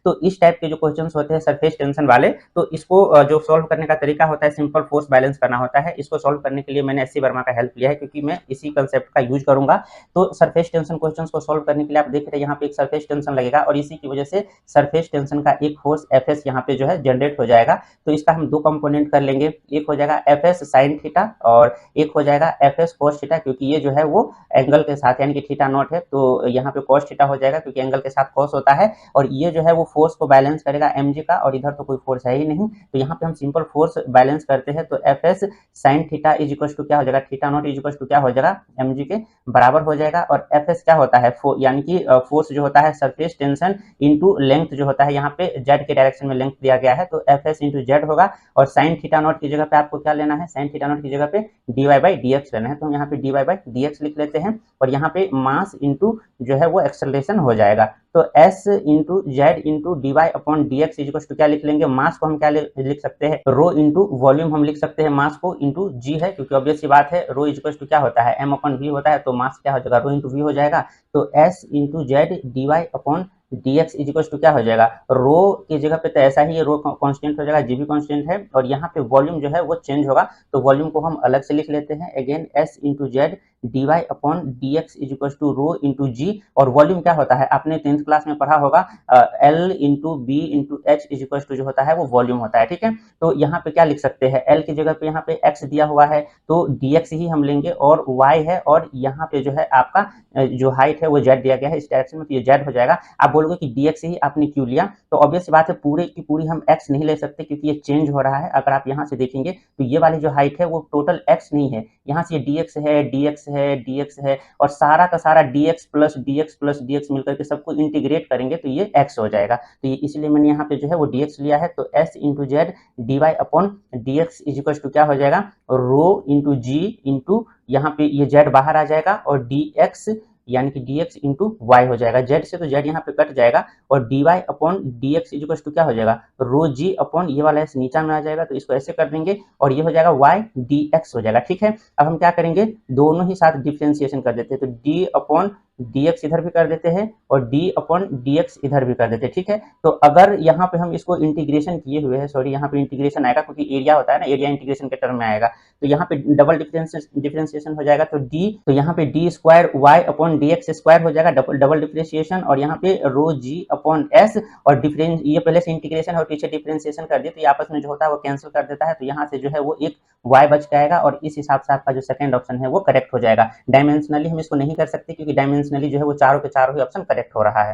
तो इस टाइप के जो क्वेश्चन होते हैं सरफेस टेंशन वाले, तो इसको जो सॉल्व करने का तरीका होता है सिंपल फोर्स बैलेंस करना होता है। इसको सॉल्व करने के लिए मैंने एससी वर्मा का हेल्प लिया है क्योंकि मैं इसी कंसेप्ट का यूज करूंगा। तो सरफेस टेंशन क्वेश्चंस को सॉल्व करने के लिए आप देख रहे हैं यहाँ पे एक सरफेस टेंशन लगेगा और इसी की वजह से सरफेस टेंशन का एक फोर्स एफ यहाँ पे जो है जनरेट हो जाएगा। तो इसका हम दो कंपोनेंट कर लेंगे, एक हो जाएगा एफ एस साइन थीटा और एक हो जाएगा एफ एस कोस थीटा, क्योंकि ये जो है वो एंगल के साथ यानी कि थीटा नॉट है तो यहाँ पे कोस थीटा हो जाएगा क्योंकि एंगल के साथ कोस होता है। और ये जो है वो फोर्स को बैलेंस करेगा mg का, और इधर तो कोई फोर्स है ही नहीं, तो यहाँ पे हम सिंपल फोर्स बैलेंस करते हैं। तो F S sine theta is equal to क्या हो जाएगा, theta naught is equal to क्या हो जाएगा, mg के बराबर हो जाएगा। और एफ एस क्या होता है, यानी कि फोर्स जो होता है सरफेस टेंशन इंटू लेंथ जो होता है, यहाँ पे जेड के डायरेक्शन में लेंथ दिया गया है तो एफ एस इंटू जेड होगा। और साइन थीटा नॉट की जगह पे आपको क्या लेना है, साइन थीटा नॉट की जगह पे D Y by D X लेना है, तो हम यहाँ पे D Y by D X लिख लेते हैं। और यहाँ पे मास इंटू जो है वो एक्सेलरेशन हो जाएगा, तो s into Z into D Y upon D X equals to क्या लिख लेंगे, मास को हम क्या लिख सकते हैं, रो इंटू वॉल्यूम हम लिख सकते हैं, मास को इंटू जी है क्योंकि ऑब्वियस सी बात है रो इजिकल्स टू क्या होता है एम अपॉन वी होता है, तो मास क्या हो जाएगा रो इंटू वी हो जाएगा। तो s into Z D Y upon D X equals to क्या हो जाएगा, रो की जगह पे तो ऐसा ही रो कांस्टेंट हो जाएगा, जी भी कांस्टेंट है, और यहाँ पे वॉल्यूम जो है वो चेंज होगा तो वॉल्यूम को हम अलग से लिख लेते हैं। Again s into Z D Y upon D x is equal to rho into g, और वॉल्यूम क्या होता है आपने 10th क्लास में पढ़ा होगा, L into B into H is equal to जो होता है वो वॉल्यूम होता है, ठीक है। तो यहाँ पे क्या लिख सकते हैं, एल की जगह पे यहाँ पे एक्स दिया हुआ है तो डी एक्स ही हम लेंगे, और वाई है, और यहाँ पे जो है आपका जो हाइट है वो जेड दिया गया है इस डायरेक्शन में, तो ये जेड हो जाएगा। आप बोलोगे कि डी एक्स ही आपने क्यों लिया, तो ऑब्वियस बात है पूरे की पूरी हम एक्स नहीं ले सकते क्योंकि ये चेंज हो रहा है। अगर आप यहाँ से देखेंगे तो ये वाली जो हाइट है वो टोटल एक्स नहीं है, यहाँ से ये डी एक्स है, डी एक्स है, डी एक्स है, और सारा का सारा D x plus D x plus D x मिलकर के सबको इंटीग्रेट करेंगे तो ये एक्स हो जाएगा। तो ये इसलिए मैंने यहाँ पे जो है वो डी एक्स लिया है। तो S into Z D Y upon D x is equal to क्या हो जाएगा, रो इंटू जी इंटू यहाँ पे ये जेड बाहर आ जाएगा और डी एक्स यानी कि dx इंटू वाई हो जाएगा, जेड से तो जेड यहाँ पे कट जाएगा, और dy upon D X equals to क्या हो जाएगा, रो जी अपॉन ये वाला एस नीचा में आ जाएगा तो इसको ऐसे कर देंगे और ये हो जाएगा y dx हो जाएगा, ठीक है। अब हम क्या करेंगे, दोनों ही साथ डिफ्रेंसिएशन कर देते हैं, तो d अपॉन dx इधर भी कर देते हैं और d अपॉन dx इधर भी कर देते हैं, ठीक है। तो अगर यहाँ पे हम इसको इंटीग्रेशन किए हुए हैं, सॉरी यहाँ पे इंटीग्रेशन आएगा क्योंकि एरिया होता है ना, एरिया इंटीग्रेशन के टर्म में आएगा, तो यहाँ पे डबल डिफरेंशिएशन हो जाएगा, तो d, तो यहाँ पे D square Y upon D X square हो जाएगा, डबल डिफरेंशिएशन, और यहाँ पे रो जी अपॉन एस, और डिफरेंस ये पहले से इंटीग्रेशन और पीछे डिफरेंशिएशन कर दिए तो ये आपस में जो होता है वो कैंसिल कर देता है, तो यहाँ से जो है वो एक y बच जाएगा, और इस हिसाब से आपका जो सेकंड ऑप्शन है वो करेक्ट हो जाएगा। डायमेंशनली हम इसको नहीं कर सकते क्योंकि डायमेंशनली जो है वो चारों के चारों ही ऑप्शन करेक्ट हो रहा है।